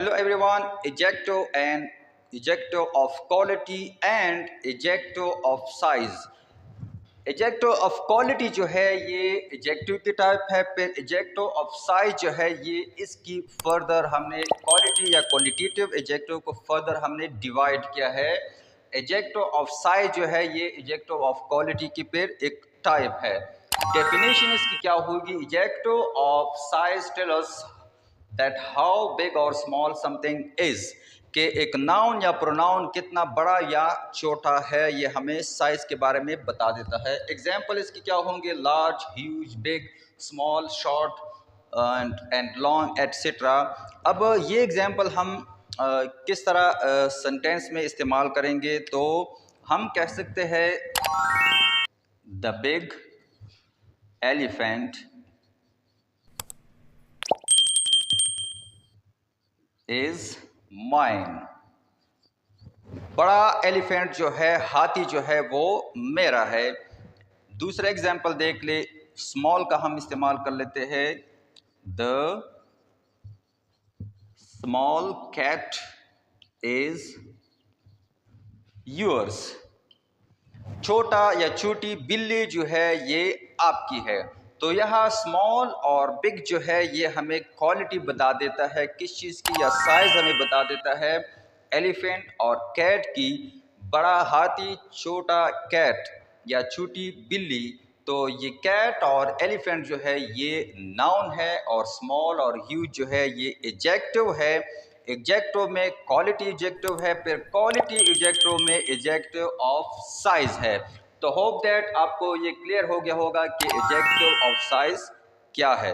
Hello everyone, adjective of quality and adjective of size. Adjective of quality जो है ये adjective की type है। फिर एजेक्टिव ऑफ साइज जो है ये इसकी फर्दर हमने क्वालिटी या क्वालिटेटिव एजेक्टिव को फर्दर हमने डिवाइड किया है। एजेक्टिव ऑफ साइज जो है ये एजेक्टिव ऑफ क्वालिटी की फिर एक टाइप है। डेफिनेशन इसकी क्या होगी? Adjective of size tell us that how big और स्मॉल समथिंग इज, कि एक नाउन या प्रोनाउन कितना बड़ा या छोटा है, ये हमें साइज के बारे में बता देता है। एग्जाम्पल इसकी क्या होंगे? Large, huge, big, small, short and long etcetera. अब ये एग्जाम्पल हम किस तरह सेंटेंस में इस्तेमाल करेंगे? तो हम कह सकते हैं the big elephant is mine. बड़ा एलिफेंट जो है, हाथी जो है, वो मेरा है। दूसरा एग्जाम्पल देख ले, स्मॉल का हम इस्तेमाल कर लेते हैं। The small cat is yours. छोटा या छोटी बिल्ली जो है ये आपकी है। तो यहाँ स्मॉल और बिग जो है ये हमें क्वालिटी बता देता है किस चीज़ की, या साइज हमें बता देता है एलिफेंट और कैट की। बड़ा हाथी, छोटा कैट या छोटी बिल्ली। तो ये कैट और एलिफेंट जो है ये नाउन है, और स्मॉल और ह्यूज जो है ये एडजेक्टिव है। एडजेक्टिव में क्वालिटी एडजेक्टिव है, फिर क्वालिटी एडजेक्टिव में एडजेक्टिव ऑफ साइज है। तो होप दैट आपको ये क्लियर हो गया होगा कि एडजेक्टिव ऑफ साइज क्या है।